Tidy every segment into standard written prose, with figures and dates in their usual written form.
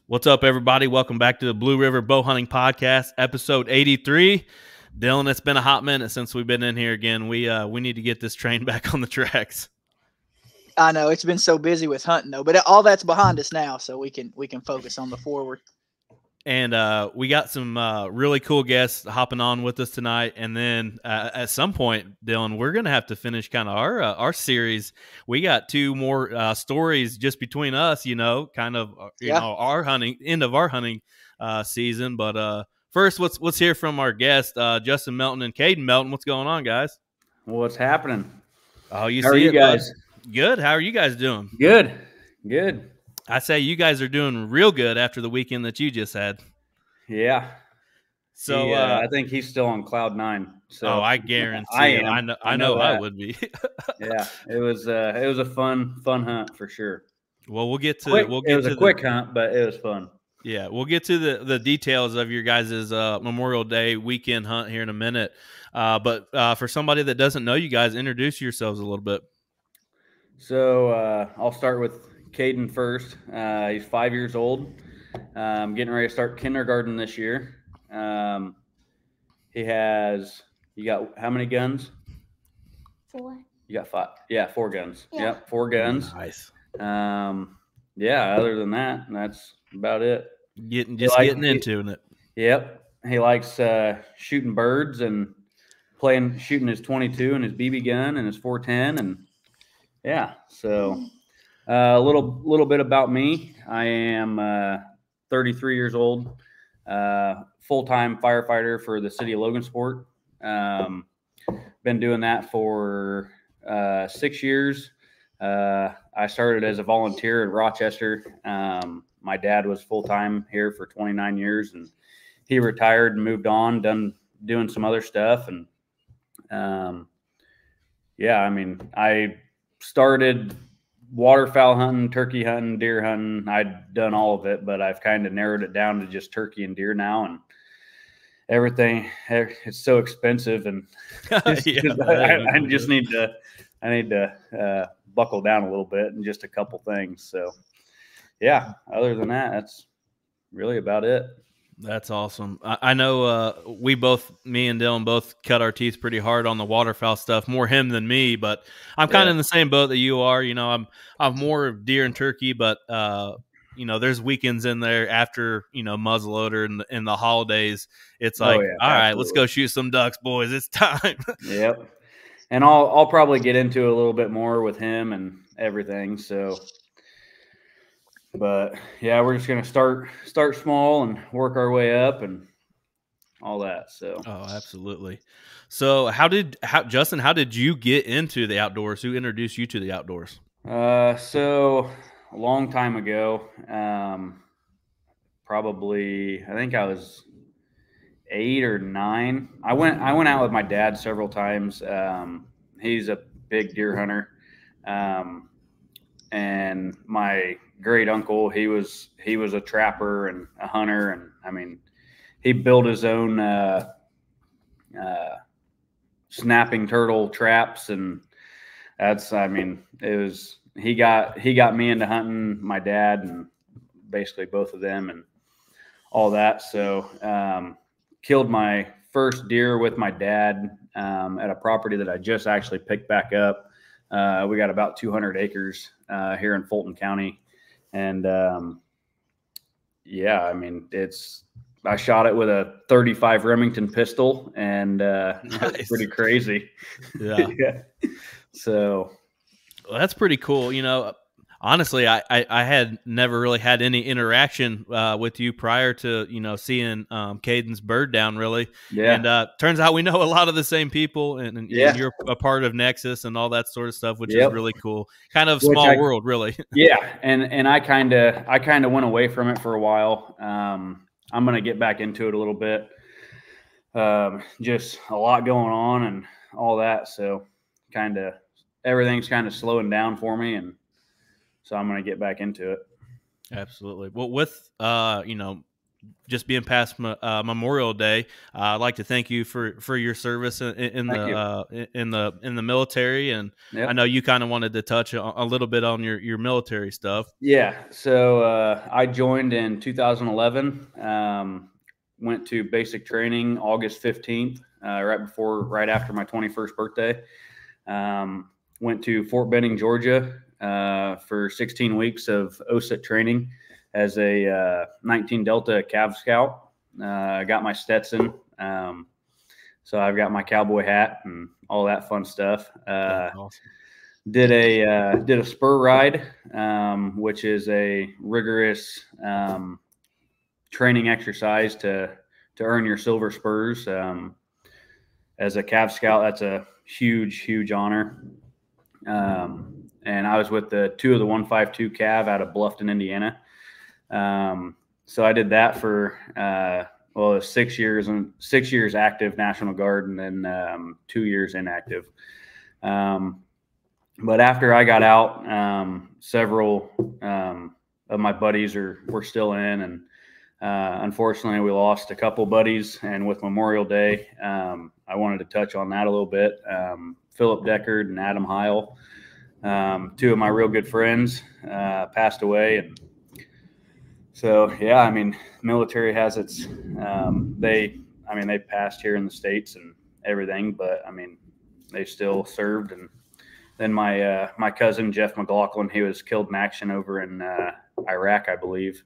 What's up, everybody? Welcome back to the Blue River Bow Hunting Podcast, episode 83. Dylan, it's been a hot minute since we've been in here again. We need to get this train back on the tracks. I know it's been so busy with hunting though, but all that's behind us now, so we can focus on the forward. And we got some really cool guests hopping on with us tonight. And then at some point, Dylan, we're going to have to finish kind of our series. We got two more stories just between us, kind of, our end of our hunting season. But first, let's hear from our guest, Justin Melton and Cayden Melton. What's going on, guys? What's happening? Oh, How are you guys? Bud? Good. How are you guys doing? Good. I say you guys are doing real good after the weekend that you just had. Yeah. So I think he's still on cloud 9. So I guarantee I know I would be. Yeah, it was a fun hunt for sure. Well, we'll get to it was a quick hunt, but it was fun. Yeah, we'll get to the details of your guys' Memorial Day weekend hunt here in a minute. But for somebody that doesn't know you guys, introduce yourselves a little bit. So I'll start with Cayden first. He's 5 years old. Getting ready to start kindergarten this year. You got how many guns? 4. You got 5. Yeah, 4 guns. Yeah. Yep, 4 guns. Nice. Yeah, other than that, that's about it. Getting into it. Yep. He likes shooting birds and shooting his 22 and his BB gun and his 410. And yeah, so a little bit about me. I am 33 years old, full-time firefighter for the city of Logansport. Been doing that for 6 years. I started as a volunteer at Rochester. My dad was full-time here for 29 years, and he retired and moved on, doing some other stuff. And I started waterfowl hunting, turkey hunting, deer hunting. I'd done all of it, but I've kind of narrowed it down to just turkey and deer now. And everything, it's so expensive, and I need to buckle down a little bit and just a couple things. So yeah, other than that, that's really about it. That's awesome. I know me and Dylan both cut our teeth pretty hard on the waterfowl stuff, more him than me, but I'm kind of in the same boat that you are. I'm more of deer and turkey, but there's weekends in there after, muzzleloader and the holidays. It's like, all right, let's go shoot some ducks, boys. It's time. Yep. And I'll probably get into it a little bit more with him and everything. So, but yeah, we're just going to start small and work our way up and all that. So, absolutely. So Justin, how did you get into the outdoors? Who introduced you to the outdoors? So a long time ago, probably, I think I was 8 or 9. I went out with my dad several times. He's a big deer hunter. And my great uncle, he was a trapper and a hunter. And I mean, he built his own, snapping turtle traps. And he got me into hunting, my dad, and basically both of them and all that. So, killed my first deer with my dad at a property that I just actually picked back up. We got about 200 acres here in Fulton County. And I shot it with a 35 Remington pistol, and nice. It's pretty crazy. Yeah. Yeah. So that's pretty cool. Honestly, I had never really had any interaction with you prior to, seeing Cayden's bird down, really. Yeah. And turns out we know a lot of the same people, and you're a part of Nexus and all that sort of stuff, which is really cool. Kind of small world, really. Yeah. And I kind of went away from it for a while. I'm going to get back into it a little bit. Just a lot going on and all that. So everything's kind of slowing down for me, and so I'm going to get back into it. Absolutely. Well, with just being past Memorial Day, I'd like to thank you for your service in the military, and Yep. I know you kind of wanted to touch a little bit on your military stuff. Yeah. So I joined in 2011. Went to basic training August 15th, right after my 21st birthday. Went to Fort Benning, Georgia, for 16 weeks of OSUT training as a 19 Delta Cav Scout. I got my Stetson. So I've got my cowboy hat and all that fun stuff. That's awesome. Did a spur ride, which is a rigorous training exercise to earn your silver spurs. As a Cav Scout, that's a huge honor. And I was with two of the 152 Cav out of Bluffton, Indiana. So I did that for 6 years, and 6 years active National Guard, and then 2 years inactive. But after I got out, several of my buddies were still in, and unfortunately we lost a couple buddies. And with Memorial Day, I wanted to touch on that a little bit. Philip Deckard and Adam Heil, two of my real good friends, passed away. And so, yeah, I mean, military has its, they passed here in the States and everything, but I mean, they still served. And then my cousin, Jeff McLaughlin, he was killed in action over in Iraq, I believe,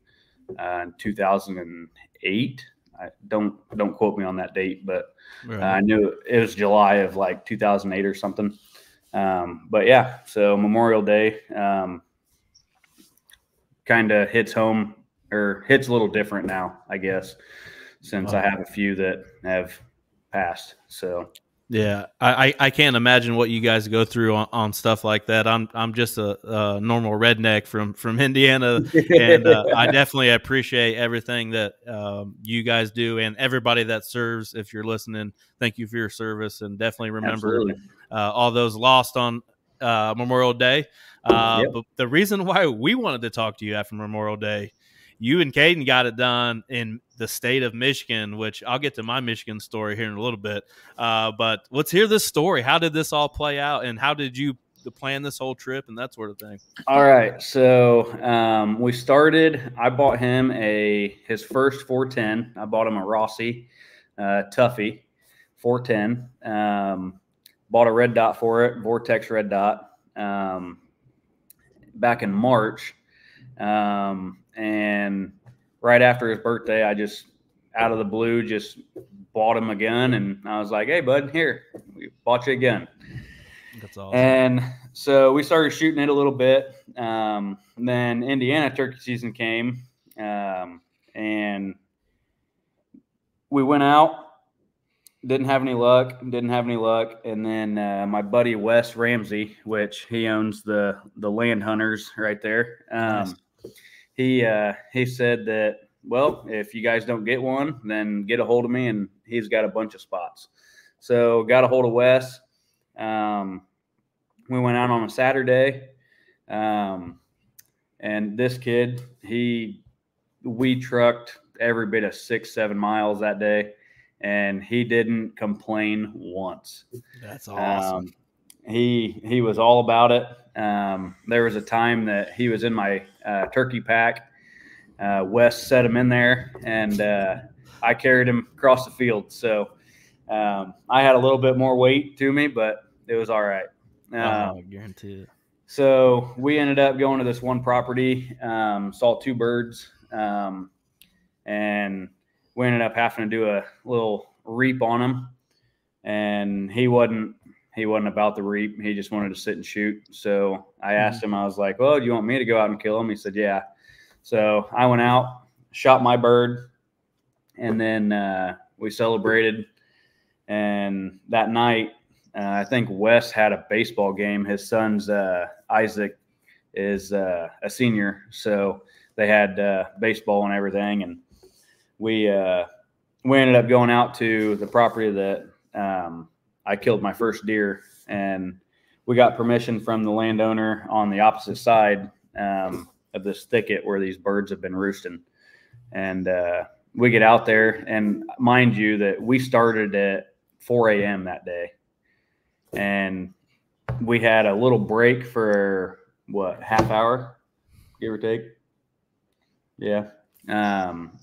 in 2008. I don't quote me on that date, but Right. I knew it was July of like 2008 or something. But yeah, so Memorial Day kind of hits home, or hits a little different now, I guess, since I have a few that have passed. So yeah, I can't imagine what you guys go through on stuff like that. I'm just a normal redneck from Indiana, and I definitely appreciate everything that you guys do, and everybody that serves. If you're listening, thank you for your service, and definitely remember all those lost on Memorial Day. Yep. But the reason why we wanted to talk to you after Memorial Day, you and Cayden got it done in the state of Michigan, which I'll get to my Michigan story here in a little bit. But let's hear this story. How did this all play out, and how did you plan this whole trip and that sort of thing? All right. So we started, I bought him his first 410. I bought him a Rossi Tuffy 410. Bought a red dot for it, Vortex red dot, back in March. And right after his birthday, I just, out of the blue, just bought him a gun. And I was like, hey, bud, here, we bought you a gun. That's awesome. And so we started shooting it a little bit. Then Indiana turkey season came, and we went out, didn't have any luck. And then my buddy Wes Ramsey, which he owns the Land Hunters right there. Nice. He said that, well, if you guys don't get one, then get a hold of me, and he's got a bunch of spots. So got a hold of Wes. We went out on a Saturday, and this kid, we trucked every bit of 6-7 miles that day, and he didn't complain once. That's awesome. He was all about it. There was a time that he was in my turkey pack. Wes set him in there, and I carried him across the field. So I had a little bit more weight to me, but it was all right. I guarantee it. So we ended up going to this one property, saw 2 birds, and we ended up having to do a little reap on him. And he wasn't about the reap. He just wanted to sit and shoot. So I asked him, I was like, well, do you want me to go out and kill him? He said, yeah. So I went out, shot my bird, and then we celebrated. And that night, I think Wes had a baseball game. His son's Isaac is a senior, so they had baseball and everything. And we ended up going out to the property that I killed my first deer, and we got permission from the landowner on the opposite side of this thicket where these birds have been roosting. And we get out there, and mind you that we started at 4 a.m. that day, and we had a little break for half hour, give or take. Yeah.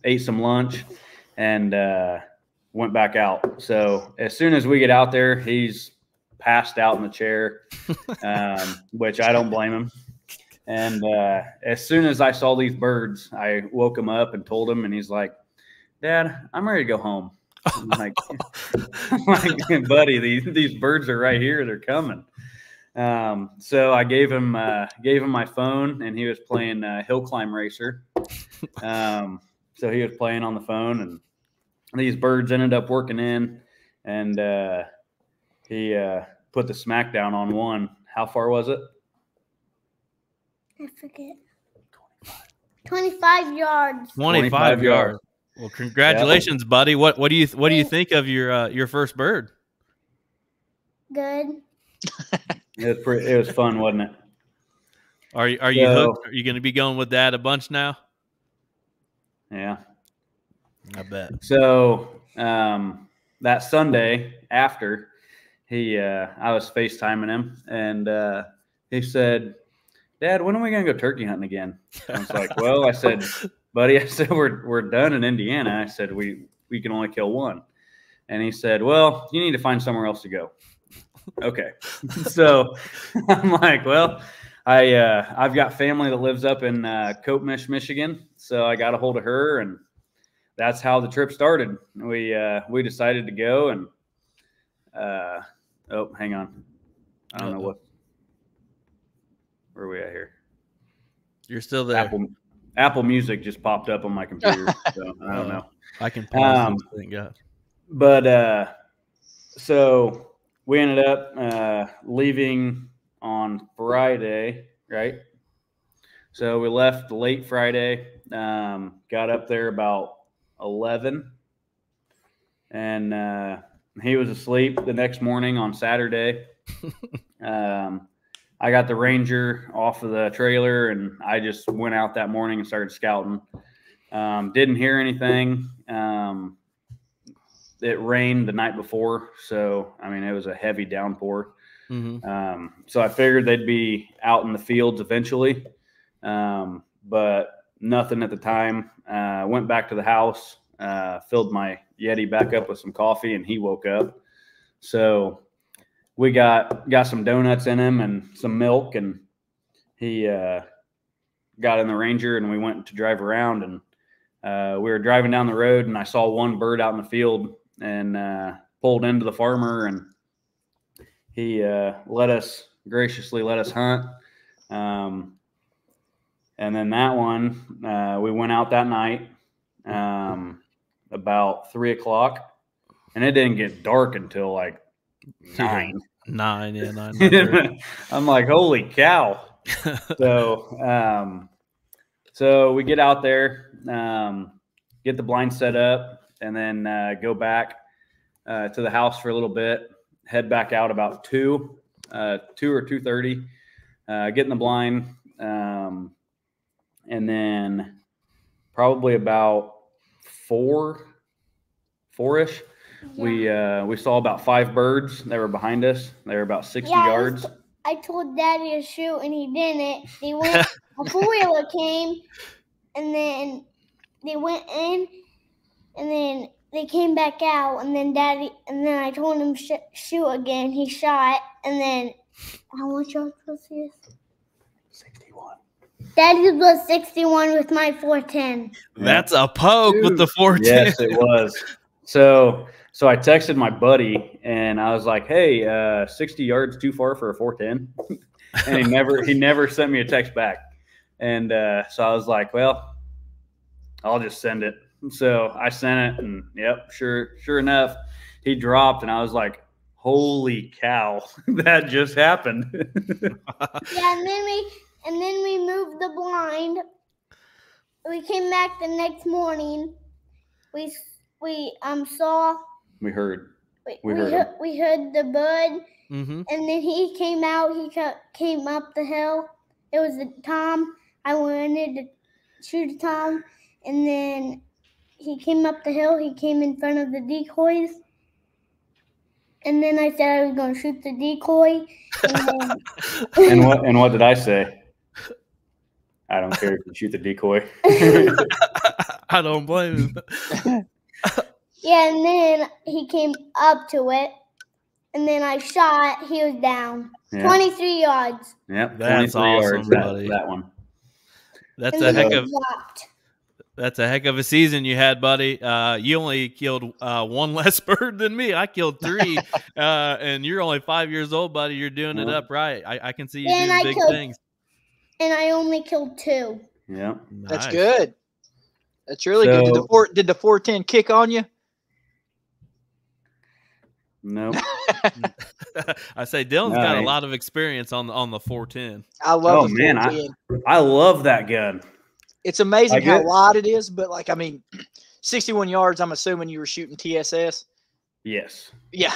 Ate some lunch and went back out. So as soon as we get out there, he's passed out in the chair, which I don't blame him. And as soon as I saw these birds, I woke him up and told him, and he's like, "Dad, I'm ready to go home." I'm like, buddy, these birds are right here. They're coming. So I gave him my phone, and he was playing Hill Climb Racer. So he was playing on the phone, and these birds ended up working in, and he put the smackdown on one. How far was it? I forget. 25 yards. 25 yards. Well, congratulations, buddy. What do you think of your first bird? Good. It was fun, wasn't it? Are you hooked? Are you going to be going with Dad a bunch now? Yeah, I bet. So that Sunday after, I was FaceTiming him, and he said, "Dad, when are we going to go turkey hunting again?" I was like, "Well," I said, "buddy," I said, we're done in Indiana. I said, we can only kill one. And he said, "Well, you need to find somewhere else to go." Okay. So I'm like, well, I've got family that lives up in Coatmish, Michigan. So I got a hold of her, and that's how the trip started. We decided to go, and oh, hang on. I don't know where are we at here? You're still there. Apple Music just popped up on my computer. So I don't know. I can pause this, thank God. But so we ended up leaving on Friday, right? So we left late Friday, got up there about 11, and he was asleep the next morning on Saturday. I got the Ranger off of the trailer, and I just went out that morning and started scouting. Didn't hear anything. It rained the night before, so I mean it was a heavy downpour. Mm-hmm. So I figured they'd be out in the fields eventually, but nothing at the time. Went back to the house, filled my Yeti back up with some coffee, and he woke up. So we got some donuts in him and some milk, and he got in the Ranger, and we went to drive around, and we were driving down the road, and I saw one bird out in the field, and pulled into the farmer, and he graciously let us hunt. And then that one, we went out that night about 3 o'clock, and it didn't get dark until like 9. 9. I'm like, holy cow. So we get out there, get the blind set up, and then go back to the house for a little bit, head back out about 2 or 2:30, get in the blind, and then probably about 4-ish, we saw about 5 birds that were behind us. They were about 60 yards. I told Daddy to shoot, and he didn't. They went. A 4-wheeler came, and then they went in, and then they came back out, and then I told him shoot again. He shot, and then how much yards was his? 61. Daddy was 61 with my 410. That's a poke with the 410. Yes, it was. So I texted my buddy, and I was like, "Hey, 60 yards too far for a 410?" And he never sent me a text back. And so I was like, "Well, I'll just send it." So I sent it, and yep, sure enough, he dropped, and I was like, "Holy cow, that just happened!" Yeah, and then we moved the blind. We came back the next morning. We saw. We heard. We heard the bird, Mm-hmm. and then he came out. He came up the hill. It was a tom. I wanted to shoot a tom, and then he came up the hill. He came in front of the decoys. And then I said I was going to shoot the decoy. And then, And what did I say? I don't care if you shoot the decoy. I don't blame him. yeah, and then he came up to it. And then I shot. He was down. Yeah. 23 yards. Yep, That's 23 awesome, yards. buddy. That one. That's And a then heck he of dropped. that's a heck of a season you had, buddy. You only killed one less bird than me. I killed 3, and you're only 5 years old, buddy. You're doing it up right. I can see you And doing big things. And I only killed 2. Yeah, That's Nice. good. That's really good. Did the 410 kick on you? no. I say Dylan's No, got a he- lot of experience on the 410. I love the man, 410. I love that gun. It's amazing Like how it? wide it is, but 61 yards. I'm assuming you were shooting TSS. Yes. Yeah,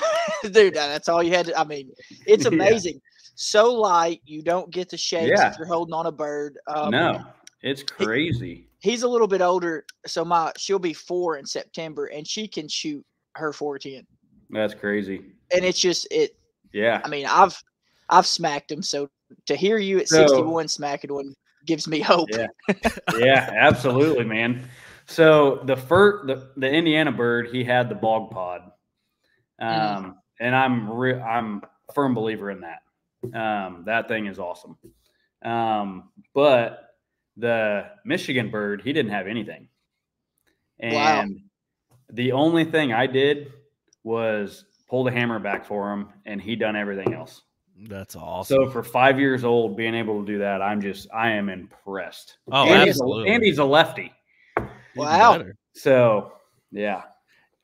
dude, that's all you had to. It's Yeah. amazing. So light, you don't get the shakes Yeah. if you're holding on a bird. No, it's crazy. He's a little bit older, so she'll be 4 in September, and she can shoot her 410. That's crazy. And it's just it. Yeah. I've smacked him. So to hear you at 61 smacking one gives me hope. Yeah. Yeah, absolutely, man. So the Indiana bird, he had the bog pod, and I'm a firm believer in that. That thing is awesome. But the Michigan bird, he didn't have anything, and the only thing I did was pull the hammer back for him, and he done everything else. That's awesome. So for 5 years old, being able to do that, I am impressed. Oh, and absolutely. And he's a lefty. Wow. So, yeah.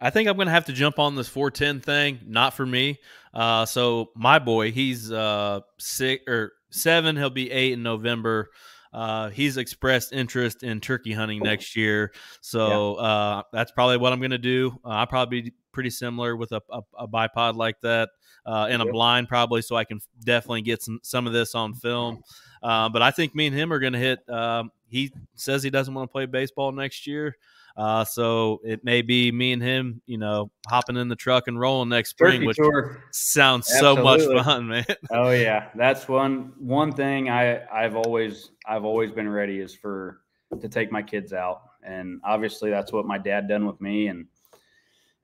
I think I'm going to have to jump on this 410 thing. Not for me. So my boy, he's 6 or 7. He'll be 8 in November. He's expressed interest in turkey hunting next year. So that's probably what I'm going to do. I'll probably be pretty similar with a bipod like that in a blind probably, so I can definitely get some of this on film. But I think me and him are going to hit he says he doesn't want to play baseball next year. So it may be me and him, hopping in the truck and rolling next spring, Turkey which tour. sounds so much Absolutely. fun, man. Oh yeah, that's one thing I've always been ready is to take my kids out, and obviously that's what my dad done with me, and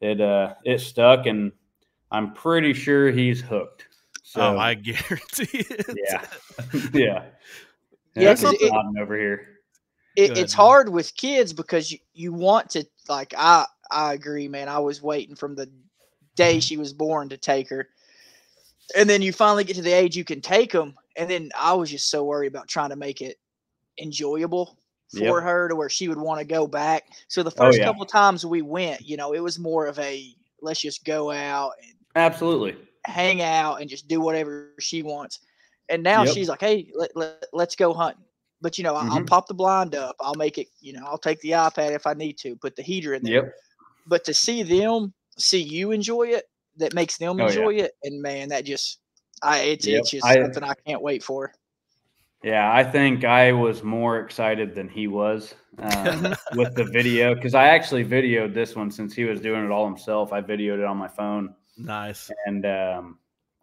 it stuck, and I'm pretty sure he's hooked. So I guarantee it. yeah, yeah, Yeah, because 'cause it- nodding over here. It's hard with kids because you want to, I agree, man. I was waiting from the day she was born to take her. And then you finally get to the age you can take them. And then I was just so worried about trying to make it enjoyable for her to where she would want to go back. So the first couple of times we went, it was more of a, let's just go out and Absolutely hang out and just do whatever she wants. And now she's like, hey, let's go hunting. But, I'll pop the blind up. I'll make it, I'll take the iPad if I need to, put the heater in there. Yep. But to see you enjoy it, that makes them enjoy it. And, man, that just it's just something I can't wait for. Yeah, I think I was more excited than he was with the video, because I actually videoed this one since he was doing it all himself. I videoed it on my phone. Nice. And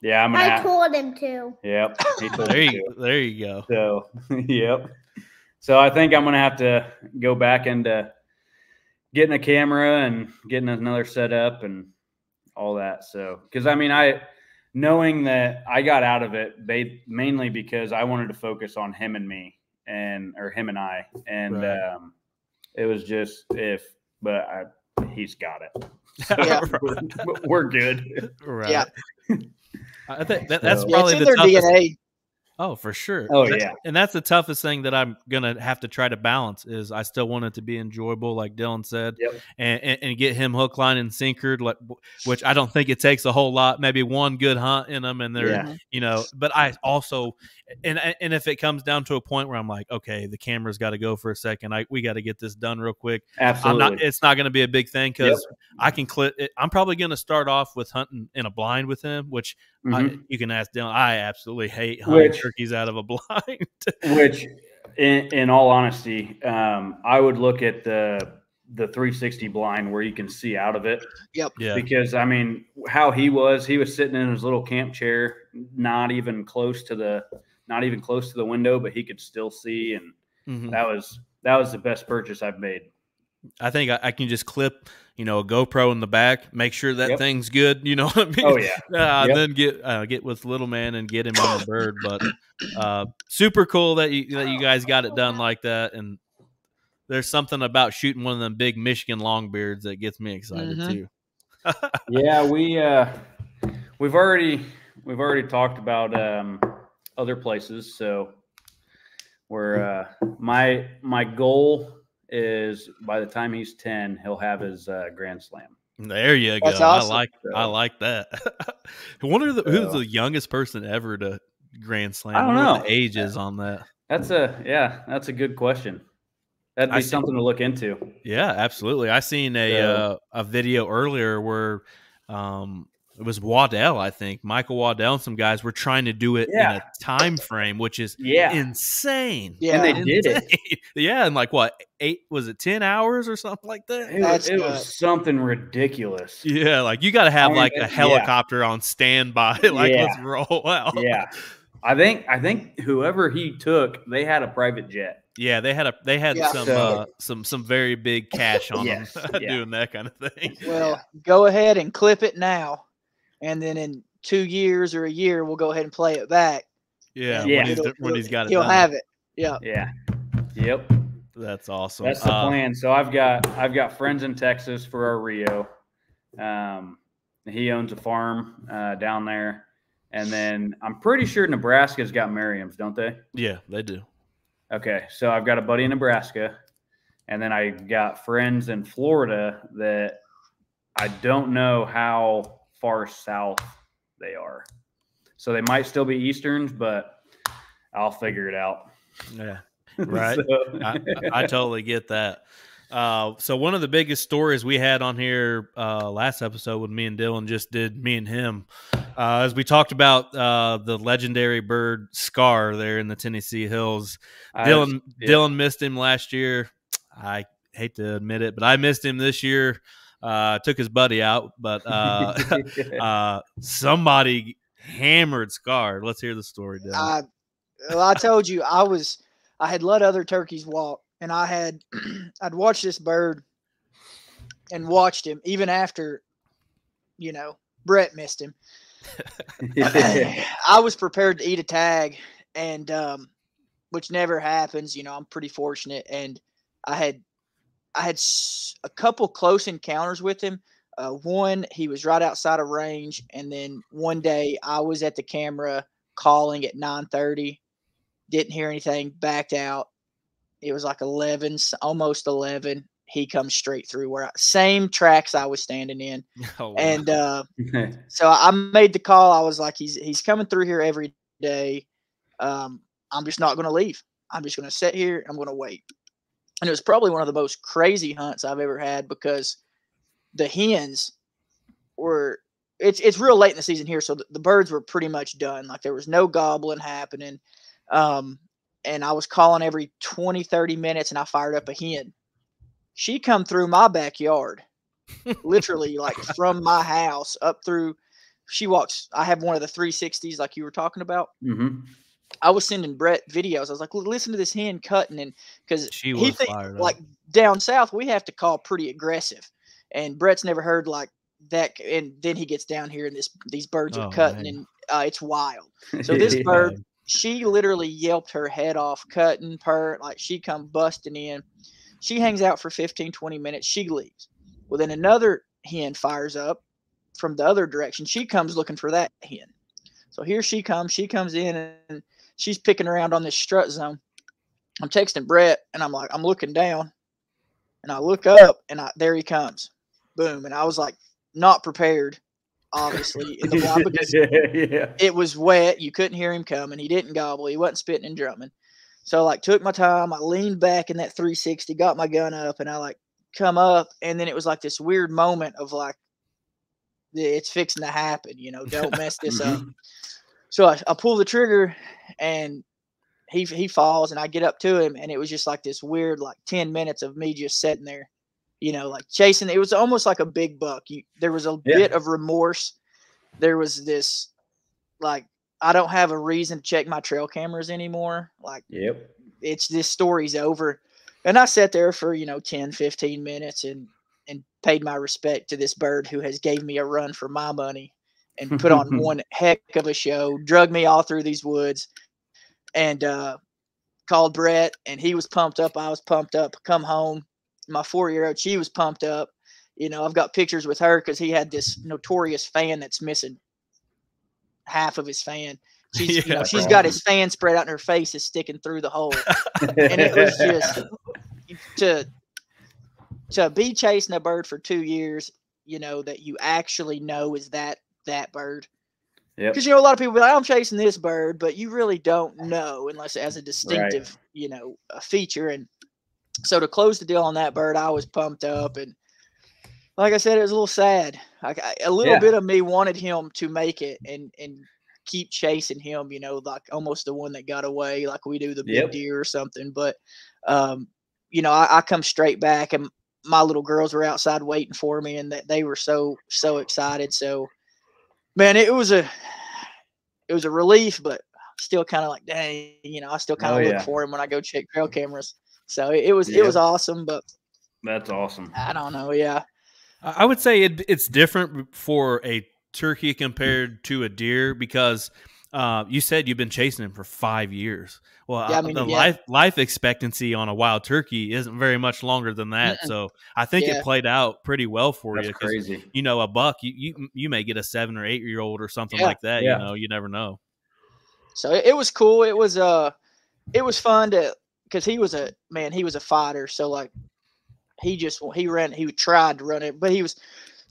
yeah, I told him to. Yep. He told There me you, to. there you go. So, yep. So I think I'm going to have to go back into getting a camera and getting another setup and all that. So, because knowing that I got out of it mainly because I wanted to focus on him and me or him and I. And it was just he's got it. So we're good. Right. Yeah. I think that's it's probably in the their toughest. DNA. Oh, for sure. Oh, yeah. And that's the toughest thing that I'm gonna have to try to balance is I still want it to be enjoyable, like Dylan said, and get him hook, line, and sinkered, which I don't think it takes a whole lot. Maybe one good hunt in them, and they're But I also, and if it comes down to a point where I'm like, okay, the camera's got to go for a second, we got to get this done real quick. Absolutely. It's not going to be a big thing because I can clip it. I'm probably going to start off with hunting in a blind with him, which you can ask Dylan. I absolutely hate hunting turkeys out of a blind. Which, in all honesty, I would look at the the 360 blind where you can see out of it. Yep. Yeah. Because I mean, how he was sitting in his little camp chair, not even close to the window, but he could still see, and that was the best purchase I've made. I think I can just clip, a GoPro in the back, make sure that thing's good. You know what I mean? Oh yeah. Then get with little man and get him on the bird. But super cool that you guys got it done like that. And there's something about shooting one of them big Michigan longbeards that gets me excited too. Yeah, we've already talked about other places. So we're my goal is by the time he's 10, he'll have his Grand Slam. There you go. That's awesome. I like that. I wonder who's the youngest person ever to Grand Slam. I don't know what the age is on that. That's a good question. That'd be something to look into. Yeah, absolutely. I seen a video earlier where it was Waddell, I think. Michael Waddell and some guys were trying to do it in a time frame, which is insane. Yeah. And they did it. Yeah, in like what, 10 hours or something like that? It was something ridiculous. Yeah, like you got to have a helicopter on standby. Let's roll out. Yeah. I think whoever he took, they had a private jet. Yeah, they had some very big cash on them doing that kind of thing. Well, go ahead and clip it now, and then in 2 years or a year, we'll go ahead and play it back. Yeah, when he's got it, he'll have it. Yeah. Yeah. Yep. That's awesome. That's the plan. So I've got friends in Texas for our Rio. He owns a farm down there, and then I'm pretty sure Nebraska's got Merriam's, don't they? Yeah, they do. Okay, so I've got a buddy in Nebraska, and then I got friends in Florida that I don't know how far south they are. So they might still be Easterns, but I'll figure it out. Yeah, right. I totally get that. So one of the biggest stories we had on here last episode with me and Dylan just did me and him, as we talked about the legendary bird Scar there in the Tennessee hills. Dylan missed him last year. I hate to admit it, but I missed him this year. Took his buddy out, but somebody hammered Scar. Let's hear the story, Dylan. I told you I had let other turkeys walk. And I'd watched this bird and watched him even after, Brett missed him. I was prepared to eat a tag, and which never happens. I'm pretty fortunate, and I had a couple close encounters with him. One, he was right outside of range, and then one day I was at the camera calling at 9:30, didn't hear anything, backed out. It was like 11, almost 11. He comes straight through same tracks I was standing in. Oh, wow. And so I made the call. I was like, he's coming through here every day. I'm just not going to leave. I'm just going to sit here. I'm going to wait. And it was probably one of the most crazy hunts I've ever had because the hens were – it's real late in the season here, so the birds were pretty much done. Like there was no gobbling happening. And I was calling every 20, 30 minutes, and I fired up a hen. She come through my backyard, literally like from my house up through. She walks. I have one of the 360s like you were talking about. Mm-hmm. I was sending Brett videos. I was like, listen to this hen cutting. And because he fired up. Like down south, we have to call pretty aggressive. And Brett's never heard like that. And then he gets down here and these birds are cutting, man. And it's wild. So this bird, she literally yelped her head off, cutting, purr, like she come busting in. She hangs out for 15, 20 minutes. She leaves. Well, then another hen fires up from the other direction. She comes looking for that hen. So here she comes. She comes in and she's picking around on this strut zone. I'm texting Brett and I'm looking down and I look up and there he comes. Boom. And I was like, not prepared. Obviously, in the wild because it was wet. You couldn't hear him coming. He didn't gobble. He wasn't spitting and drumming. So I took my time. I leaned back in that 360, got my gun up, and I come up. And then it was like this weird moment of like, it's fixing to happen. Don't mess this up. So I pull the trigger, and he falls, and I get up to him, and it was just like this weird 10 minutes of me just sitting there, like chasing. It was almost like a big buck. There was a bit of remorse. There was this, like, I don't have a reason to check my trail cameras anymore. Like, it's this story's over. And I sat there for, 10, 15 minutes and paid my respect to this bird who has gave me a run for my money and put on one heck of a show, drug me all through these woods, and called Brett, and he was pumped up. I was pumped up. Come home. My 4-year-old, she was pumped up. I've got pictures with her because he had this notorious fan that's missing half of his fan. She's got his fan spread out and her face is sticking through the hole. And it was just to be chasing a bird for 2 years, that you actually know is that bird. Because, a lot of people be like, I'm chasing this bird, but you really don't know unless it has a distinctive, a feature. And so to close the deal on that bird, I was pumped up. And like I said, it was a little sad. A little bit of me wanted him to make it and keep chasing him, like almost the one that got away, like we do the big deer or something. But, I come straight back, and my little girls were outside waiting for me, and they were so excited. So, man, it was a relief, but still kind of like, dang, I still kind of look for him when I go check trail cameras. So it was awesome, but that's awesome. I don't know. Yeah. I would say it's different for a turkey compared to a deer because you said you've been chasing him for 5 years. Well, life expectancy on a wild turkey isn't very much longer than that. So I think it played out pretty well for you. Crazy. A buck, you may get a 7 or 8 year old or something like that. You never know. So it was cool. It was fun because he was a fighter. So like he tried to run it, but he was,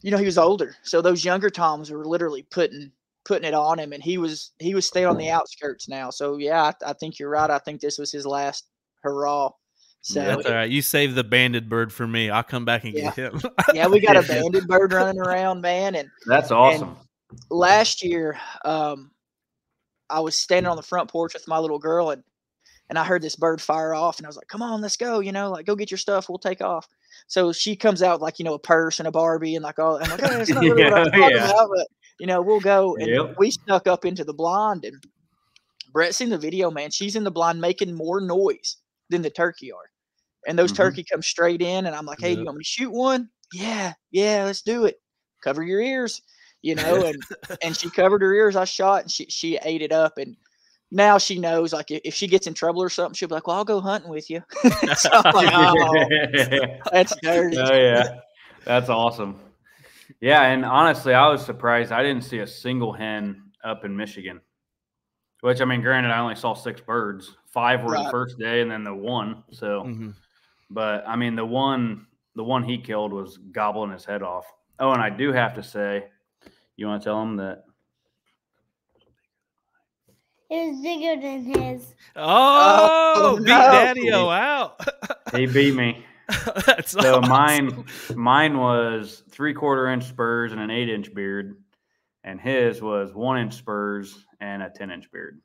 he was older. So those younger Toms were literally putting it on him, and he was staying on the outskirts now. So yeah, I think you're right. I think this was his last hurrah. So that's all right. You save the banded bird for me. I'll come back and get him. Yeah, we got a banded bird running around, man, and that's awesome. And last year, I was standing on the front porch with my little girl, and I heard this bird fire off, and I was like, "Come on, let's go! Like, go get your stuff. We'll take off." So she comes out with, like, a purse and a Barbie, and like all. I'm like, "Hey, it's not really what I'm talking about, but we'll go." And we snuck up into the blind, and Brett's seen the video, man. She's in the blind making more noise than the turkey are, and those turkey come straight in, and I'm like, "Hey, do you want me to shoot one?" Yeah, let's do it. Cover your ears, and she covered her ears. I shot, and she ate it up, and now she knows, like, if she gets in trouble or something, she'll be like, "Well, I'll go hunting with you." So I'm like, "Oh, that's dirty." Oh yeah, that's awesome. Yeah, and honestly, I was surprised. I didn't see a single hen up in Michigan. Which, I mean, granted, I only saw 6 birds. 5 were the first day, and then the 1. So, but I mean, the one he killed was gobbling his head off. Oh, and I do have to say, you want to tell him that? It was bigger than his. Oh, beat Daddy-O out. He beat me. That's so awesome. Mine was 3/4 inch spurs and an 8-inch beard, and his was 1-inch spurs and a 10-inch beard.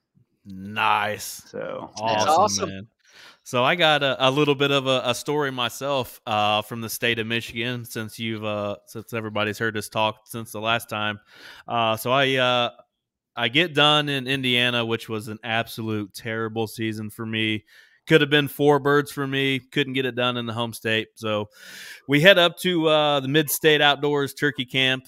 Nice. So awesome. Man. So I got a little bit of a story myself from the state of Michigan, since everybody's heard us talk since the last time. So I get done in Indiana, which was an absolute terrible season for me. Could have been 4 birds for me. Couldn't get it done in the home state. So we head up to the Mid-State Outdoors Turkey Camp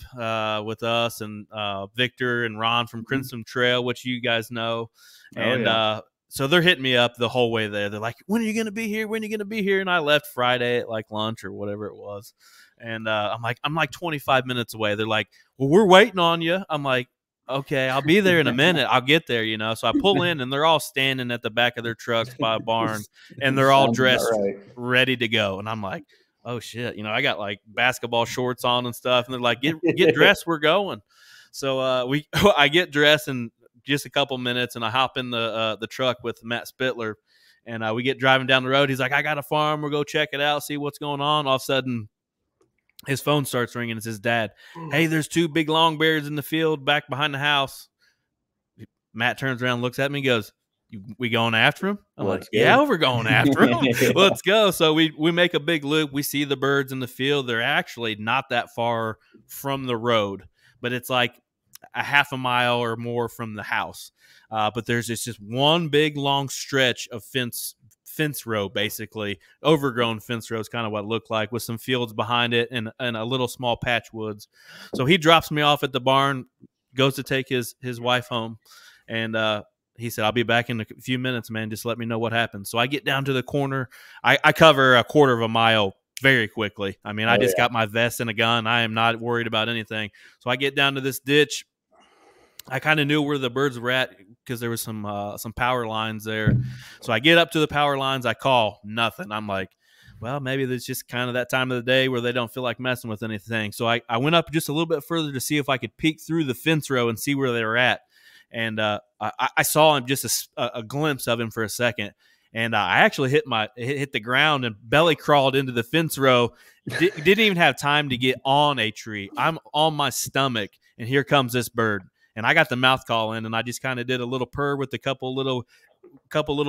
with us and Victor and Ron from Crimson Trail, which you guys know. And so they're hitting me up the whole way there. They're like, "When are you going to be here? When are you going to be here?" And I left Friday at like lunch or whatever it was. And I'm like 25 minutes away. They're like, "Well, we're waiting on you." I'm like, "Okay, I'll be there in a minute. I'll get there, So I pull in, and they're all standing at the back of their trucks by a barn, and they're all dressed, ready to go. And I'm like, "Oh shit!" I got like basketball shorts on and stuff. And they're like, "Get dressed, we're going." So I get dressed in just a couple minutes, and I hop in the truck with Matt Spittler, and we get driving down the road. He's like, "I got a farm. We'll go check it out, see what's going on." All of a sudden, his phone starts ringing. It's his dad. "Hey, there's 2 big long bears in the field back behind the house." Matt turns around, looks at me, and goes, we going after him? I'm Let's like, go. yeah, we're going after him. Let's go. So we make a big loop. We see the birds in the field. They're actually not that far from the road, but it's like a half a mile or more from the house. But there's just one big long stretch of fence row, basically overgrown fence row is kind of what it looked like, with some fields behind it and a little small patch woods. So he drops me off at the barn, goes to take his wife home, and he said, I'll be back in a few minutes, man. Just let me know what happens. So I get down to the corner. I cover a quarter of a mile very quickly. I mean, I just got my vest and a gun. I am not worried about anything. So I get down to this ditch. I kind of knew where the birds were at because there was some power lines there. So I get up to the power lines. I call, nothing. I'm like, well, maybe it's just kind of that time of the day where they don't feel like messing with anything. So I went up just a little bit further to see if I could peek through the fence row and see where they were at. And I saw him, just a glimpse of him for a second. And I actually hit the ground and belly crawled into the fence row. Didn't even have time to get on a tree. I'm on my stomach, and here comes this bird. And I got the mouth call in, and I just kind of did a little purr with a couple little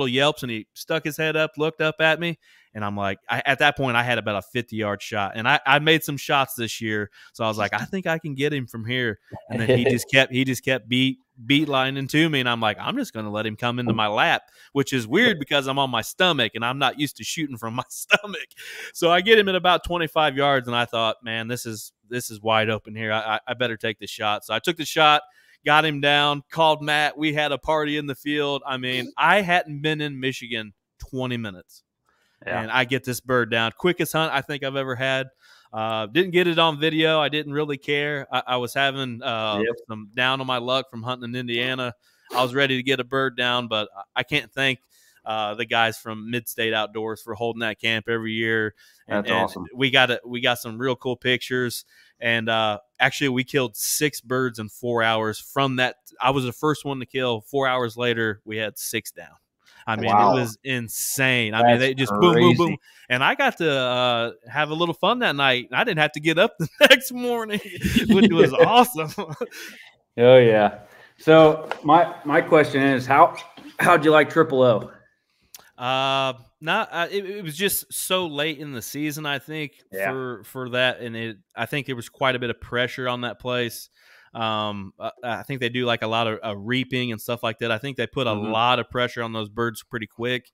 yelps, and he stuck his head up, looked up at me, and I'm like, at that point, I had about a 50-yard shot, and I made some shots this year, so I was like, I think I can get him from here. And then he just kept beat lining to me, and I'm like, I'm just going to let him come into my lap, which is weird because I'm on my stomach, and I'm not used to shooting from my stomach. So I get him at about 25 yards, and I thought, man, this is wide open here. I better take the shot. So I took the shot. Got him down, called Matt. We had a party in the field. I mean, I hadn't been in Michigan 20 minutes. Yeah. And I get this bird down. Quickest hunt I think I've ever had. Didn't get it on video. I didn't really care. I was having some down on my luck from hunting in Indiana. I was ready to get a bird down, but I can't thank the guys from Mid-State Outdoors for holding that camp every year. That's awesome. We got some real cool pictures. And actually, we killed 6 birds in 4 hours from that. I was the first one to kill. 4 hours later, we had 6 down. I mean, It was insane. I mean, they just boom, boom, boom. And I got to have a little fun that night. I didn't have to get up the next morning, which was awesome. Oh, yeah. So my question is, how'd you like Triple O? It was just so late in the season, I think, for that, and I think there was quite a bit of pressure on that place. I think they do like a lot of reaping and stuff like that. I think they put a lot of pressure on those birds pretty quick.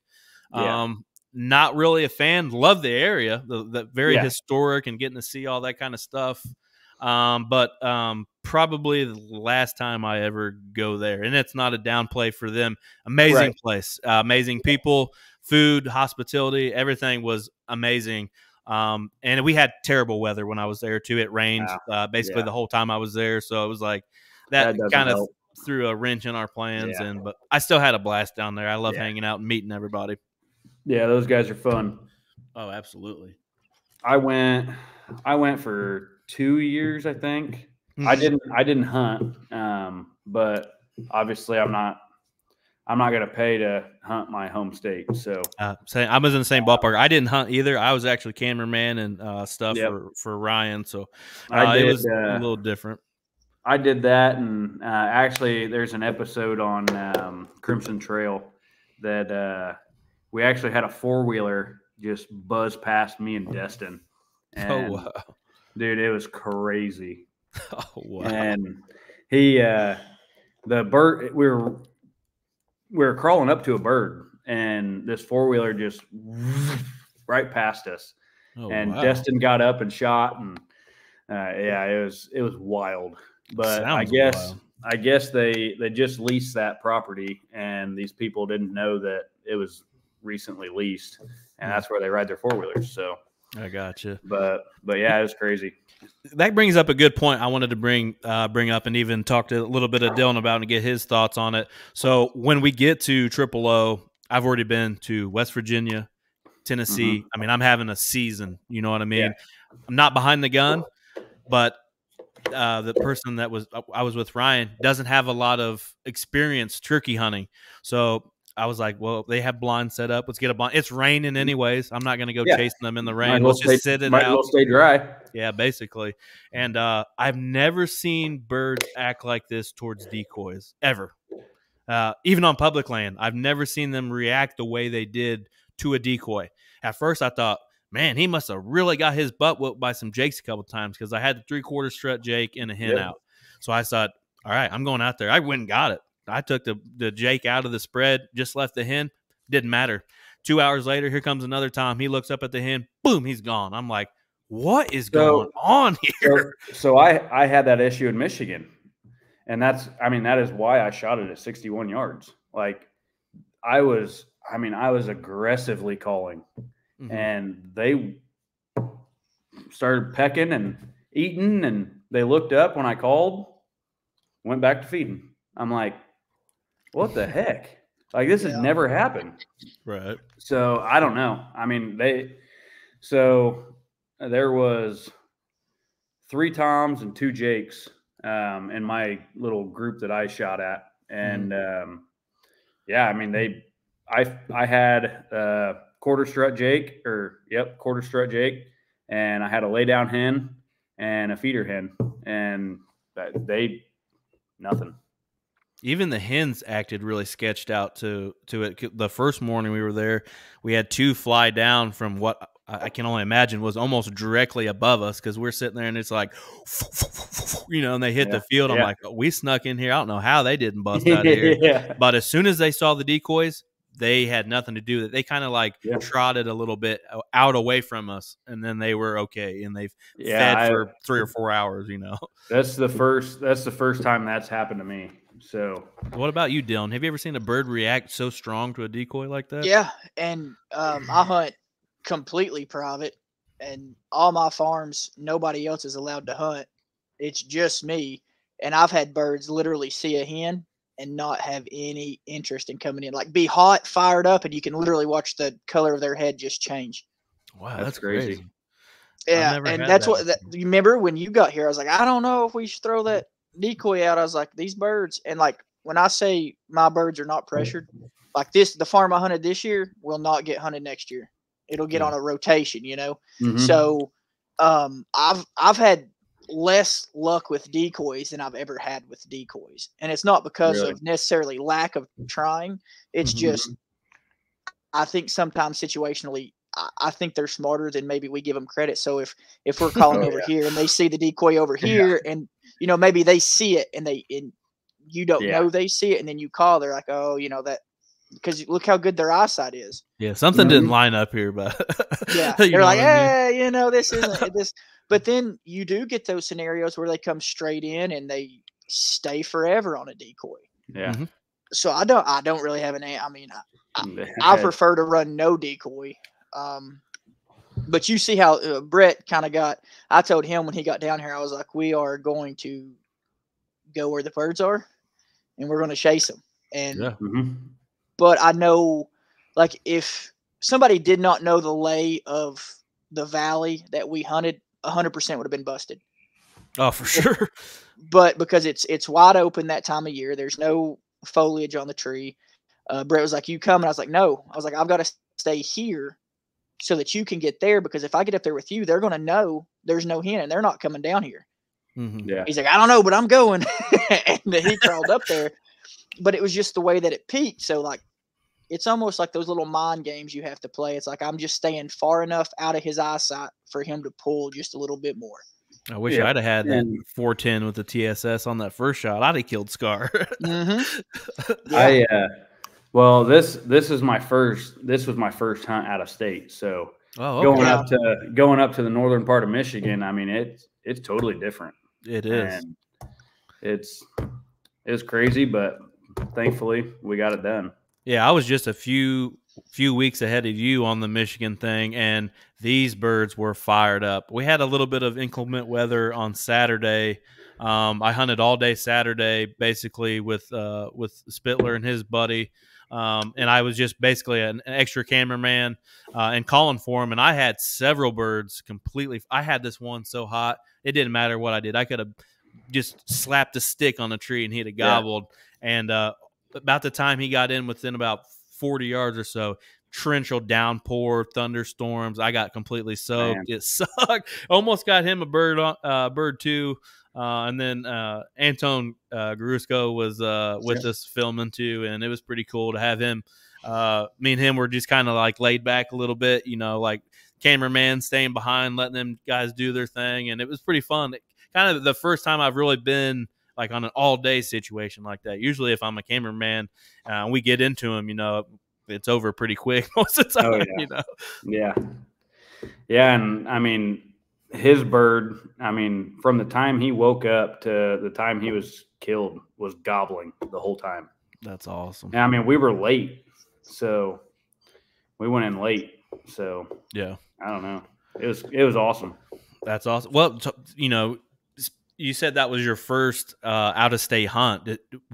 Not really a fan. Love the area, the very historic, and getting to see all that kind of stuff. But probably the last time I ever go there, and it's not a downplay for them. Amazing place, amazing people, food, hospitality, everything was amazing. And we had terrible weather when I was there too. It rained basically the whole time I was there, so it was like that kind of threw a wrench in our plans. But I still had a blast down there. I love hanging out and meeting everybody. Yeah, those guys are fun. Oh, absolutely. I went for 2 years, I think. I didn't hunt, but obviously I'm not going to pay to hunt my home state. So I was in the same ballpark. I didn't hunt either. I was actually cameraman and stuff for Ryan. So it was a little different. I did that, and actually there's an episode on Crimson Trail that we actually had a 4-wheeler just buzz past me and Destin. And, wow. Dude, it was crazy. Oh, wow. And he, the bird, we were crawling up to a bird, and this 4-wheeler just right past us. Oh, and wow. Destin got up and shot, and it was wild. But I guess they just leased that property, and these people didn't know that it was recently leased, and that's where they ride their 4-wheelers. So I gotcha. But yeah, it was crazy. That brings up a good point I wanted to bring up and even talk to a little bit of Dylan about and get his thoughts on it. So when we get to Triple O, I've already been to West Virginia, Tennessee. I mean, I'm having a season. You know what I mean? Yeah. I'm not behind the gun, but the person that I was with, Ryan, doesn't have a lot of experience turkey hunting. So I was like, well, they have blinds set up. Let's get a blind. It's raining anyways. I'm not going to go chasing them in the rain. Let's just sit it out. Might as well stay dry. Yeah, basically. And I've never seen birds act like this towards decoys, ever. even on public land, I've never seen them react the way they did to a decoy. At first, I thought, man, he must have really got his butt whooped by some jakes a couple times because I had the 3/4 strut jake and a hen out. So I thought, all right, I'm going out there. I went and got it. I took the jake out of the spread, just left the hen. Didn't matter. 2 hours later, here comes another time. He looks up at the hen. Boom, he's gone. I'm like, what is going on here? So I had that issue in Michigan. And that is why I shot it at 61 yards. Like I was aggressively calling, and they started pecking and eating, and they looked up when I called, went back to feeding. I'm like, what the heck? Like this has never happened. Right. So I don't know. I mean, there was 3 toms and 2 jakes in my little group that I shot at. And I had quarter strut jake, and I had a lay down hen and a feeder hen, and nothing. Even the hens acted really sketched out to it. The first morning we were there, we had 2 fly down from what I can only imagine was almost directly above us, because we're sitting there and it's like, and they hit the field. I'm like, we snuck in here. I don't know how they didn't bust out of here. But as soon as they saw the decoys, they had nothing to do with it. They kind of trotted a little bit out away from us, and then they were okay, and they've fed for 3 or 4 hours. That's the first time that's happened to me. So what about you, Dylan? Have you ever seen a bird react so strong to a decoy like that? Yeah, and I hunt completely private, and all my farms, nobody else is allowed to hunt. It's just me, and I've had birds literally see a hen and not have any interest in coming in, like be hot, fired up, and you can literally watch the color of their head just change. Wow, that's crazy. Yeah, and that's you remember when you got here, I was like, I don't know if we should throw that decoy out. I was like, these birds, and like when I say my birds are not pressured, like the farm I hunted this year will not get hunted next year. It'll get on a rotation, So I've had less luck with decoys than I've ever had with decoys, and it's not because of necessarily lack of trying. It's just I think sometimes situationally, I think they're smarter than maybe we give them credit. So if we're calling over here and they see the decoy over here, and maybe they see it and you don't know they see it, and then you call, they're like, oh, that. Because look how good their eyesight is. Yeah, something didn't line up here, but they're like, hey, this isn't this. But then you do get those scenarios where they come straight in and they stay forever on a decoy. Yeah. Mm-hmm. So I don't really have I prefer to run no decoy. But you see how Brett kind of got. I told him when he got down here, I was like, we are going to go where the birds are, and we're going to chase them. And but I know, like, if somebody did not know the lay of the valley that we hunted, 100% would have been busted. Oh, for sure. But because it's wide open that time of year, there's no foliage on the tree. Brett was like, you come? And I was like, no. I was like, I've got to stay here so that you can get there, because if I get up there with you, they're going to know there's no hen and they're not coming down here. Yeah. He's like, I don't know, but I'm going. And he crawled up there. But it was just the way that it peaked. So, like, it's almost like those little mind games you have to play. It's like I'm just staying far enough out of his eyesight for him to pull just a little bit more. I wish I'd have had that 410 with the TSS on that first shot. I'd have killed Scar. Well, this was my first hunt out of state. So going up to the northern part of Michigan, I mean, it's totally different. It is. And it's crazy, but thankfully we got it done. Yeah, I was just a few weeks ahead of you on the Michigan thing, and these birds were fired up. We had a little bit of inclement weather on Saturday. I hunted all day Saturday, basically with Spittler and his buddy, and I was just basically an extra cameraman and calling for him. And I had several birds completely. I had this one so hot it didn't matter what I did. I could have just slapped a stick on a tree and he'd have gobbled. And about the time he got in, within about 40 yards or so, torrential downpour, thunderstorms. I got completely soaked. Man. It sucked. Almost got him a bird too. And then Anton Garusco was with us filming too, and it was pretty cool to have him. Me and him were just kind of like laid back a little bit, like cameraman staying behind, letting them guys do their thing, and it was pretty fun. Kind of the first time I've really been like on an all-day situation like that. Usually if I'm a cameraman, we get into them, it's over pretty quick most of the time. Yeah. And I mean, his bird, from the time he woke up to the time he was killed was gobbling the whole time. That's awesome. And we were late, so we went in late. So yeah, I don't know. It was awesome. That's awesome. Well, you said that was your first out of state hunt.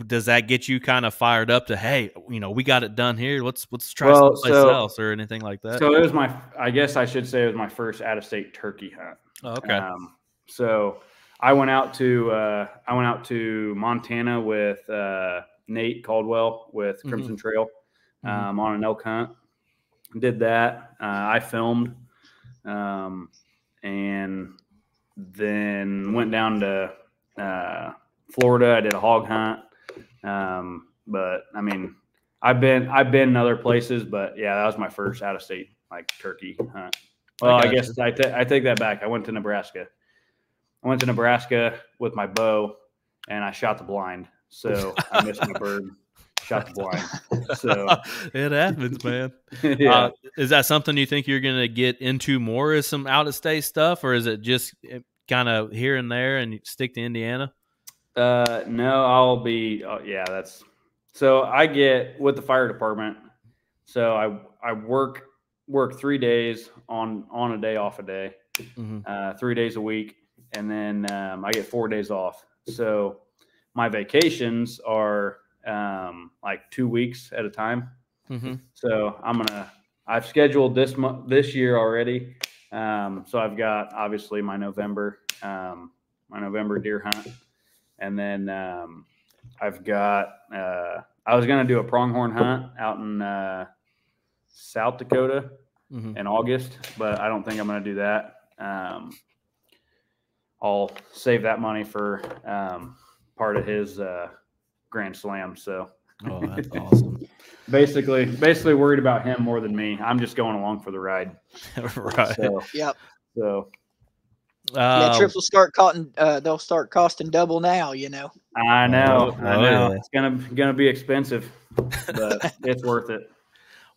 Does that get you kind of fired up to, hey, we got it done here. Let's try someplace else or anything like that? So it was I guess I should say it was my first out of state turkey hunt. Oh, okay. So I went out to Montana with Nate Caldwell with Crimson Trail on an elk hunt. Did that. I filmed, and then went down to Florida. I did a hog hunt. But I've been in other places, but yeah, that was my first out of state like turkey hunt. Well, I guess I take that back. I went to Nebraska. I went to Nebraska with my bow, and I shot the blind. So I missed my bird. Shot the blind. So it happens, man. Yeah. Is that something you think you're going to get into more as some out of state stuff, or is it just kind of here and there and you stick to Indiana? No, I'll be. That's. So I get with the fire department. So I work 3 days on a day off a day, 3 days a week, and then I get 4 days off. So my vacations are like 2 weeks at a time. So I've scheduled this year already. So I've got obviously my November deer hunt, and then I've got I was going to do a pronghorn hunt out in South Dakota in August, but I don't think I'm going to do that. I'll save that money for part of his Grand Slam. So that's awesome. Basically worried about him more than me. I'm just going along for the ride. Right. So, yep. So trips will start costing. They'll start costing double now. I know. Yeah. It's gonna be expensive, but it's worth it.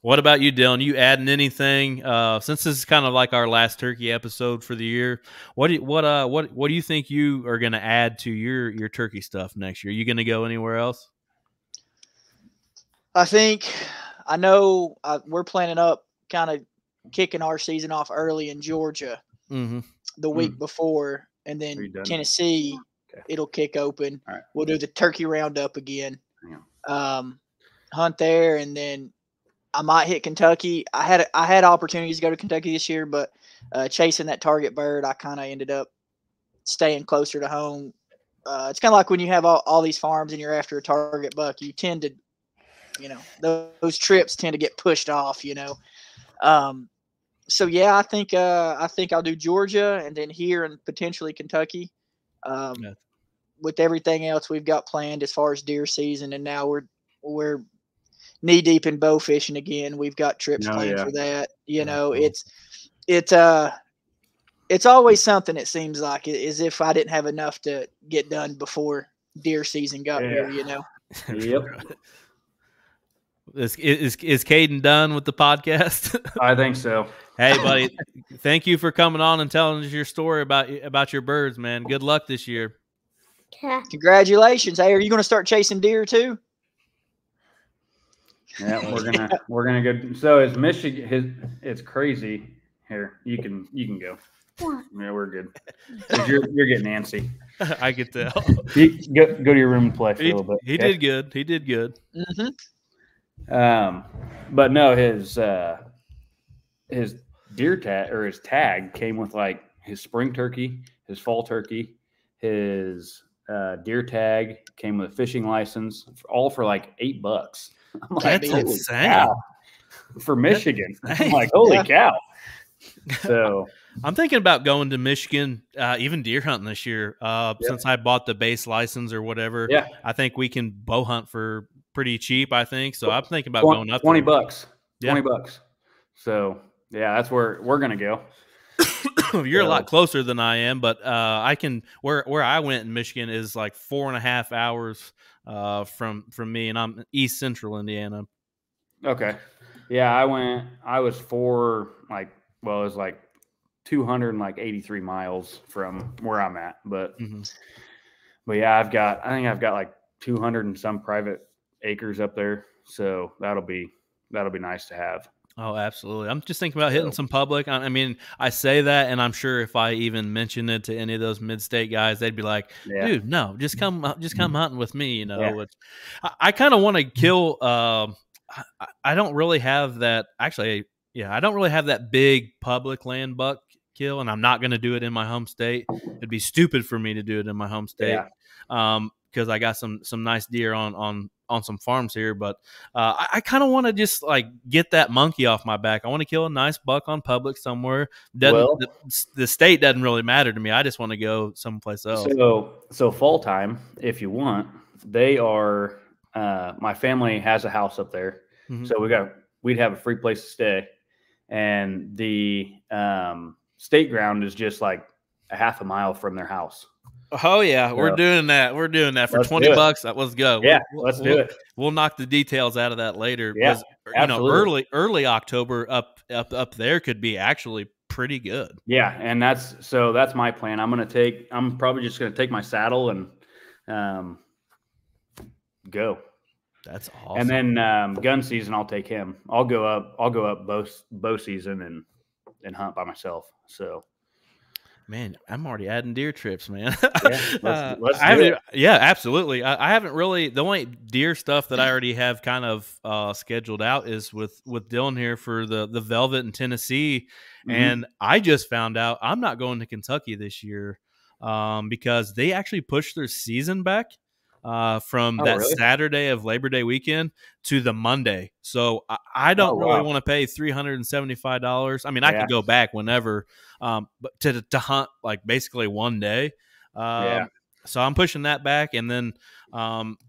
What about you, Dylan? You adding anything? Since this is kind of like our last turkey episode for the year, what do you think you are going to add to your turkey stuff next year? Are you going to go anywhere else? I know we're planning up kind of kicking our season off early in Georgia the week before, and then Tennessee, it'll kick open. Right. We'll do the turkey roundup again, hunt there, and then I might hit Kentucky. I had opportunities to go to Kentucky this year, but chasing that target bird, I kind of ended up staying closer to home. It's kind of like when you have all these farms and you're after a target buck, you tend to, those trips tend to get pushed off, So yeah, I think I'll do Georgia and then here and potentially Kentucky. With everything else we've got planned as far as deer season, and now we're knee deep in bow fishing again. We've got trips planned for that. It's always something. It seems like as if I didn't have enough to get done before deer season got here. Yep. Is Cayden done with the podcast? I think so. Hey, buddy, thank you for coming on and telling us your story about your birds, man. Good luck this year. Yeah. Congratulations. Hey, are you going to start chasing deer too? Yeah, we're gonna go. So is Michigan? It's crazy. Here, you can go. What? Yeah, we're good. You're getting antsy. I could tell. Go to your room and play for a little bit. He did good. He did good. But no, his deer tag or his tag came with like his spring turkey, his fall turkey, his deer tag came with a fishing license, all for like $8. I'm like, that's holy insane. cow. For Michigan. I'm like, holy cow. So I'm thinking about going to Michigan, even deer hunting this year. Since I bought the base license or whatever, yeah, I think we can bow hunt for pretty cheap. I think so. I'm thinking about 20, going up 20 there. bucks, Yeah. $20. So yeah, that's where we're gonna go. You're a lot closer than I am, but I can where I went in Michigan is like 4.5 hours from me, and I'm East Central Indiana. Okay. Yeah, I was it was like 283 miles from where I'm at, but yeah, I think I've got like 200 and some private acres up there, so that'll be nice to have. Oh, absolutely. I'm just thinking about hitting some public. I mean, I say that, and I'm sure if I even mention it to any of those mid-state guys, they'd be like, "Dude, no, just come hunting with me." You know, I kind of want to kill. I don't really have that. Actually, yeah, I don't really have that big public land buck kill, and I'm not going to do it in my home state. It'd be stupid for me to do it in my home state. Because I got some nice deer on some farms here, but I kind of want to just like get that monkey off my back. I want to kill a nice buck on public somewhere. The state doesn't really matter to me. I just want to go someplace else. So fall time, if you want, they are. My family has a house up there, so we'd have a free place to stay, and the state ground is just like a half a mile from their house. Oh yeah, we're doing that. We're doing that for $20. Let's go. Yeah, let's do it. We'll knock the details out of that later. Yeah, because early October up there could be actually pretty good. Yeah, and that's my plan. I'm probably just gonna take my saddle and go. That's awesome. And then gun season, I'll take him. I'll go up bow season and hunt by myself. So. Man, I'm already adding deer trips, man. Let's do it. Yeah, absolutely. I haven't really. The only deer stuff that I already have kind of scheduled out is with Dylan here for the Velvet in Tennessee, and I just found out I'm not going to Kentucky this year because they actually pushed their season back from Saturday of Labor Day weekend to the Monday. So I don't really want to pay $375. I mean, I could go back whenever, but to hunt like basically one day. So I'm pushing that back. And then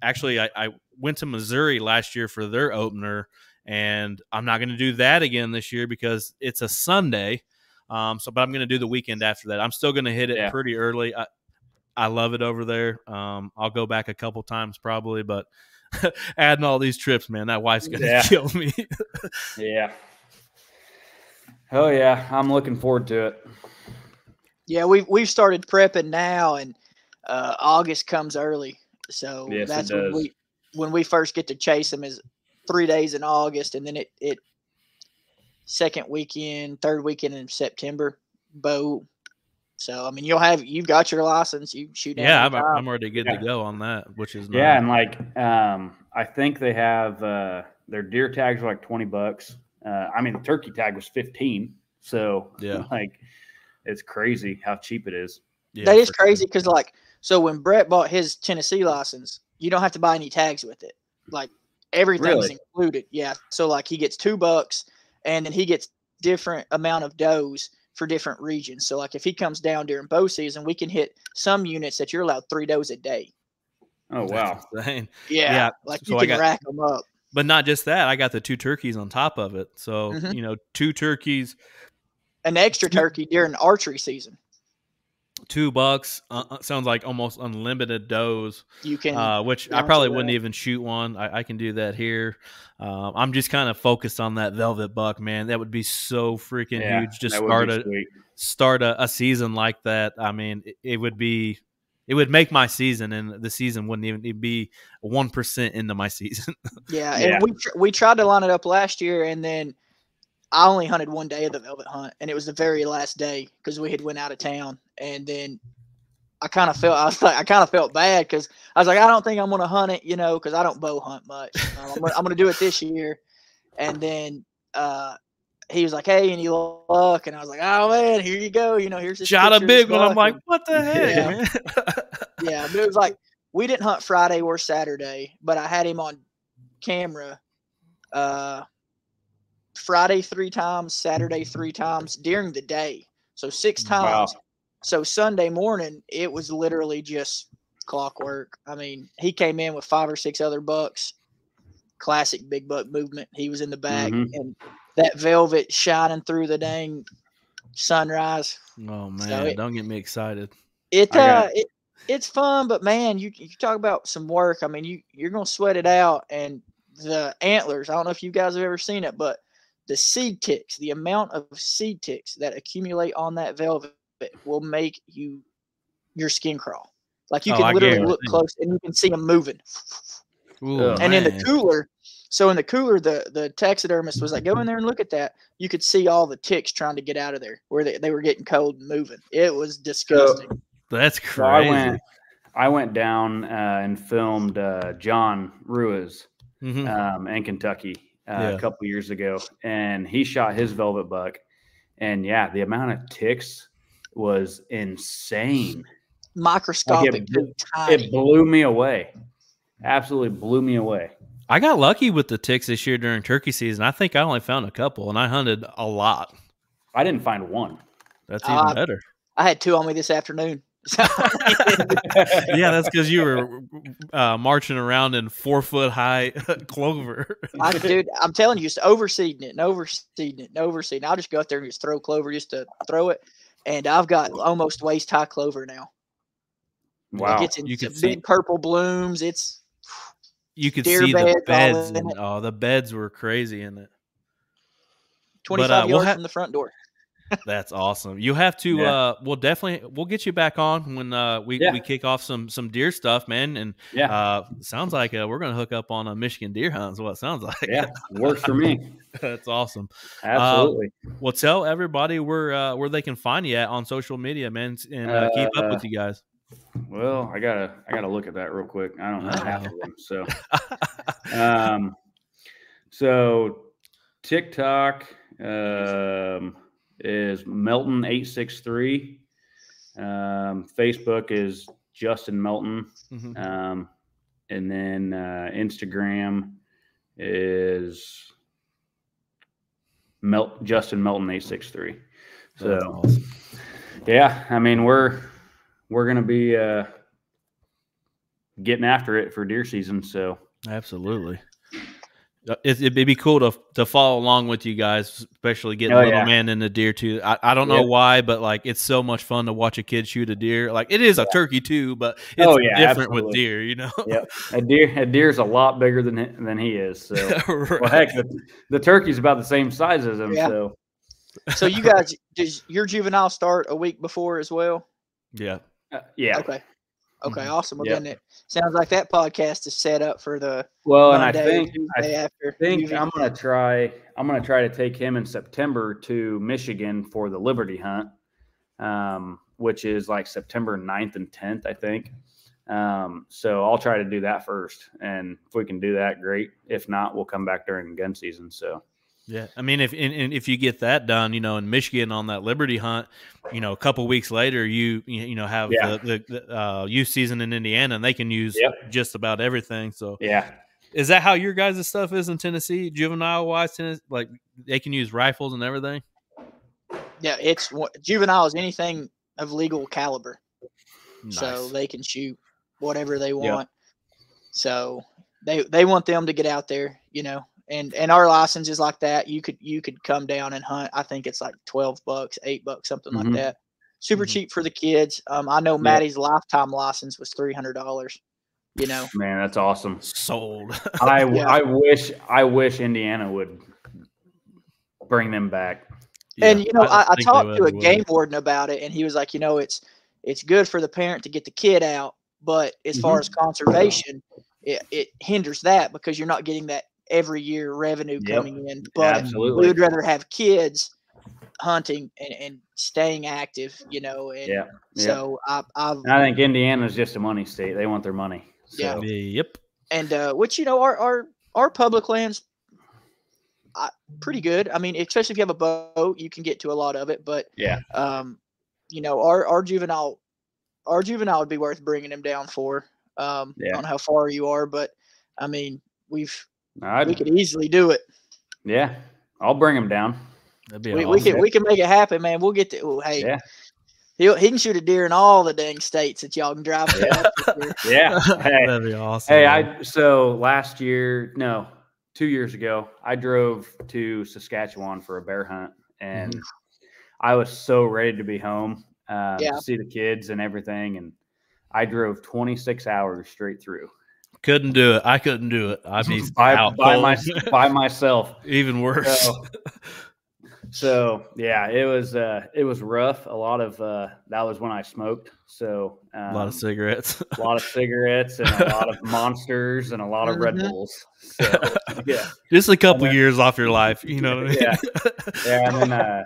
actually I went to Missouri last year for their opener, and I'm not going to do that again this year because it's a Sunday. But I'm going to do the weekend after that. I'm still going to hit it pretty early. I love it over there. I'll go back a couple times probably, but adding all these trips, man, that wife's going to kill me. Yeah. Oh yeah. I'm looking forward to it. Yeah. We've started prepping now, and August comes early. So that's when we first get to chase them is 3 days in August. And then it second weekend, third weekend in September, bow. So, I mean, you've got your license. You shoot. Yeah, I'm already good to go on that, which is nice. Yeah, and like I think they have their deer tags are like $20. I mean, the turkey tag was $15. So like it's crazy how cheap it is. Yeah, that is crazy because so when Brett bought his Tennessee license, you don't have to buy any tags with it. Like everything's included. Yeah, so like he gets $2, and then he gets different amount of does for different regions. So like if he comes down during bow season, we can hit some units that you're allowed 3 does a day. Oh, wow. Yeah. Like so you can rack them up. But not just that, I got the 2 turkeys on top of it. So, 2 turkeys. An extra turkey during archery season. $2 sounds like almost unlimited does. You can, which I probably wouldn't even shoot one. I can do that here. I'm just kind of focused on that velvet buck, man. That would be so freaking huge. Just start a season like that. I mean, it would make my season, and the season wouldn't even be 1% into my season. And we tried to line it up last year, and then I only hunted 1 day of the velvet hunt, and it was the very last day because we had went out of town. And then I kind of felt bad because I was like, I don't think I'm going to hunt it, because I don't bow hunt much. I'm going to do it this year. And then he was like, hey, any luck? And I was like, oh man, here you go. Here's this shot a big one. I'm like, what the heck, man? Yeah, but it was like we didn't hunt Friday or Saturday, but I had him on camera Friday 3 times, Saturday 3 times during the day. So 6 Wow. times. So Sunday morning, it was literally just clockwork. I mean, he came in with 5 or 6 other bucks. Classic big buck movement. He was in the back, and that velvet shining through the dang sunrise. Oh man, So don't get me excited. It's fun, but man, you talk about some work. I mean, you're gonna sweat it out, and the antlers. I don't know if you guys have ever seen it, but the seed ticks, the amount of seed ticks that accumulate on that velvet will make your skin crawl. Like you can literally look close and you can see them moving. Ooh, and in the cooler, the taxidermist was like, go in there and look at that. You could see all the ticks trying to get out of there where they were getting cold and moving. It was disgusting. So, that's crazy. So I went down and filmed John Ruiz in Kentucky a couple years ago, and he shot his velvet buck. And yeah, the amount of ticks was insane. Microscopic. It blew me away. Absolutely blew me away. I got lucky with the ticks this year during turkey season. I think I only found a couple, and I hunted a lot. I didn't find one. That's even better. I had 2 on me this afternoon. Yeah, that's because you were marching around in 4-foot high clover. Dude, I'm telling you, just overseeding it and overseeding it and overseeding. I'll just go out there and just throw clover just to throw it, and I've got almost waist high clover now. Wow, like it's big purple blooms. You could see the beds, and the beds were crazy in it. 25 yards from the front door. That's awesome. You have to. We'll get you back on when we kick off some deer stuff, man. And sounds like we're gonna hook up on a Michigan deer hunt. Is what it sounds like. Yeah, works for me. That's awesome. Absolutely. Well, tell everybody where they can find you at on social media, man, and keep up with you guys. Well, I gotta look at that real quick. I don't know half of them. So TikTok is Melton 863. Facebook is Justin Melton. And then Instagram is Justin Melton 863. So awesome. Yeah, I mean we're gonna be getting after it for deer season. So absolutely. It'd be cool to follow along with you guys, especially getting little man into deer too. I don't know why, but like it's so much fun to watch a kid shoot a deer. Like it is a turkey too, but it's different with deer, you know. Yeah, a deer's a lot bigger than he is. So right. Well, heck, the turkey's about the same size as him. Yeah. So you guys, does your juvenile start a week before as well? Yeah. Yeah. Okay. Awesome. Well, then it sounds like that podcast is set up for the Monday, and I think I'm gonna try to take him in September to Michigan for the Liberty hunt, which is like September 9th and 10th, I think. So I'll try to do that first, and if we can do that, great. If not, we'll come back during gun season. So. Yeah, I mean, if you get that done, in Michigan on that Liberty hunt, a couple weeks later, you have the youth season in Indiana, and they can use just about everything. So is that how your guys' stuff is in Tennessee, juvenile wise? Like they can use rifles and everything. Yeah, it's juvenile is anything of legal caliber, nice. So they can shoot whatever they want. So they want them to get out there, And our license is like that. You could come down and hunt. I think it's like $12, $8, something like that. Super cheap for the kids. I know Maddie's lifetime license was $300. Man, that's awesome. Sold. I wish Indiana would bring them back. And I talked to a game warden about it, and he was like, it's good for the parent to get the kid out, but as far as conservation, it hinders that because you're not getting that every year revenue coming in, but we would rather have kids hunting and staying active, So I think Indiana's just a money state. They want their money. So. Yep. And which our public lands pretty good. I mean, especially if you have a boat, you can get to a lot of it. But our juvenile would be worth bringing him down for. I don't know how far you are, but I mean we could easily do it. Yeah. I'll bring him down. That'd be We awesome. can make it happen, man. We'll get to. Oh, hey, Yeah. he can shoot a deer in all the dang states that y'all can drive to. That's for sure. Yeah. Hey, That'd be awesome. hey, man. so last year, no, 2 years ago, I drove to Saskatchewan for a bear hunt, and I was so ready to be home, Yeah. to see the kids and everything, and I drove 26 hours straight through. Couldn't do it. I couldn't do it. I'd be by out cold. by myself. Even worse. So yeah, it was rough. A lot of that was when I smoked. So a lot of cigarettes. a lot of cigarettes and a lot of Monsters and a lot of Red Bulls. So yeah, just a couple years off your life. You know what I mean? Yeah. And then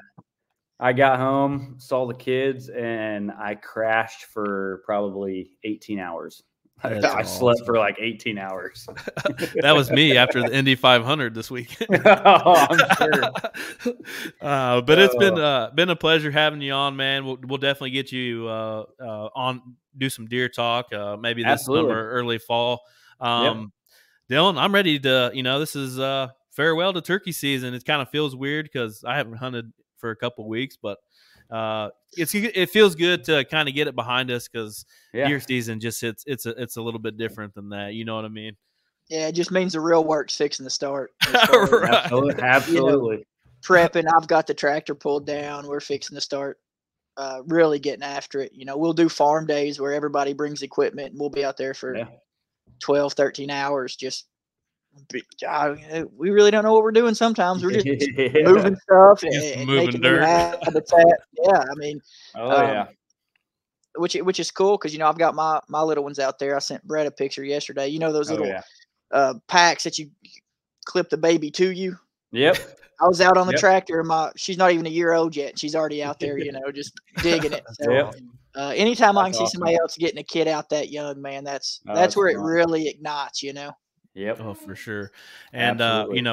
I got home, saw the kids, and I crashed for probably 18 hours. I slept for like 18 hours. That was me after the Indy 500 this week. I'm sure. But it's been a pleasure having you on, man. We'll definitely get you on, do some deer talk, maybe this summer, early fall. Dylan, I'm ready to. This is farewell to turkey season. It kind of feels weird because I haven't hunted for a couple weeks, but it feels good to kind of get it behind us because deer season just it's a little bit different than that. You know what I mean? Yeah, it just means the real work's fixing to start. Right. Absolutely. Prepping. I've got the tractor pulled down. We're fixing to start really getting after it. We'll do farm days where everybody brings equipment and we'll be out there for 12, 13 hours. We really don't know what we're doing sometimes. We're just moving stuff and moving making dirt. new habitat. Yeah, I mean, yeah. Which is cool because I've got my little ones out there. I sent Brett a picture yesterday. Those little packs that you clip the baby to you. Yep. I was out on the tractor and she's not even a year old yet. She's already out there, just digging it. So anytime I can see somebody else getting a kid out that young, man, that's where it really ignites, Yep. Oh, for sure. And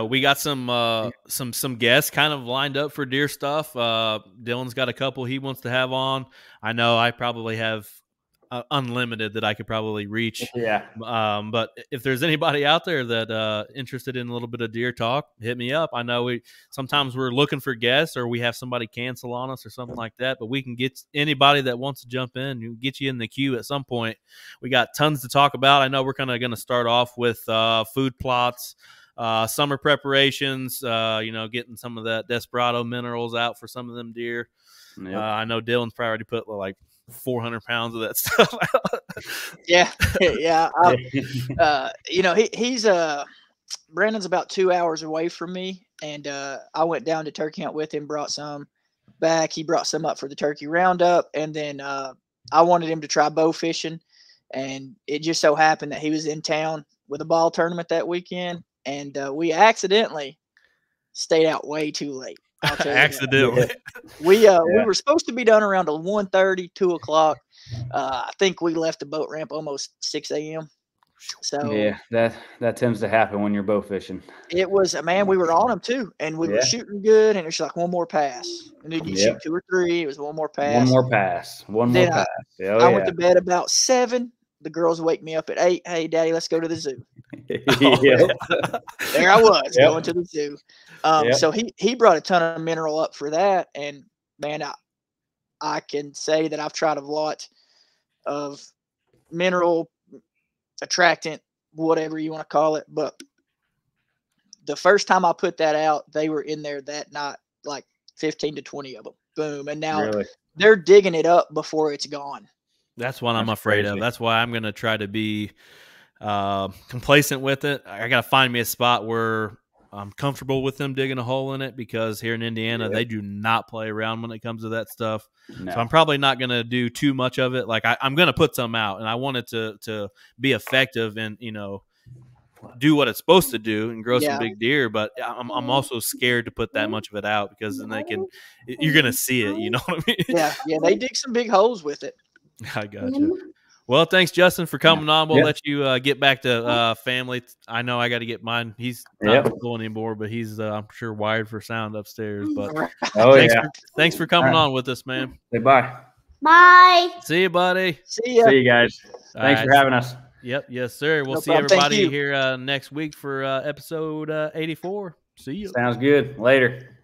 we got some guests kind of lined up for deer stuff. Dylan's got a couple he wants to have on. I know I probably have unlimited that I could probably reach. Yeah. But if there's anybody out there that interested in a little bit of deer talk, hit me up. I know sometimes we're looking for guests or we have somebody cancel on us or something like that, but we can get anybody that wants to jump in and get you in the queue at some point. We got tons to talk about. I know we're kind of going to start off with food plots, summer preparations, getting some of that Desperado minerals out for some of them deer. Yep. I know Dylan's probably already put like 400 pounds of that stuff out. Yeah. He's Brandon's about 2 hours away from me, and I went down to turkey hunt with him, brought some back. He brought some up for the turkey roundup, and then I wanted him to try bow fishing, and it just so happened that he was in town with a ball tournament that weekend, and we accidentally stayed out way too late. Accidentally. We were supposed to be done around 1:30, 2 o'clock. I think we left the boat ramp almost 6 a.m. So yeah, that tends to happen when you're bow fishing. It was, man, we were on them too, and we were shooting good, and it's like one more pass, and then you shoot 2 or 3. It was one more pass. One more pass. I went to bed about 7. The girls wake me up at 8. Hey, Daddy, let's go to the zoo. There I was going to the zoo. So he brought a ton of mineral up for that, and man, I can say that I've tried a lot of mineral attractant, whatever you want to call it, but the first time I put that out, they were in there that night, like 15 to 20 of them. Boom, and now they're digging it up before it's gone. That's what I'm afraid of. That's why I'm going to try to be complacent with it. I got to find me a spot where I'm comfortable with them digging a hole in it, because here in Indiana, they do not play around when it comes to that stuff. No. So I'm probably not going to do too much of it. Like I'm going to put some out, and I want it to be effective and, do what it's supposed to do and grow some big deer. But I'm also scared to put that much of it out, because then you're going to see it. You know what I mean? Yeah. They dig some big holes with it. I got you. Well, thanks, Justin, for coming on. We'll let you get back to family. I know I got to get mine. He's not cool anymore, but he's, I'm sure, wired for sound upstairs. But thanks for coming on with us, man. Say bye. Bye. See you, buddy. See ya. See you guys. Thanks for having us. Yep. Yes, sir. We'll see everybody here next week for episode 84. See you. Sounds good. Later.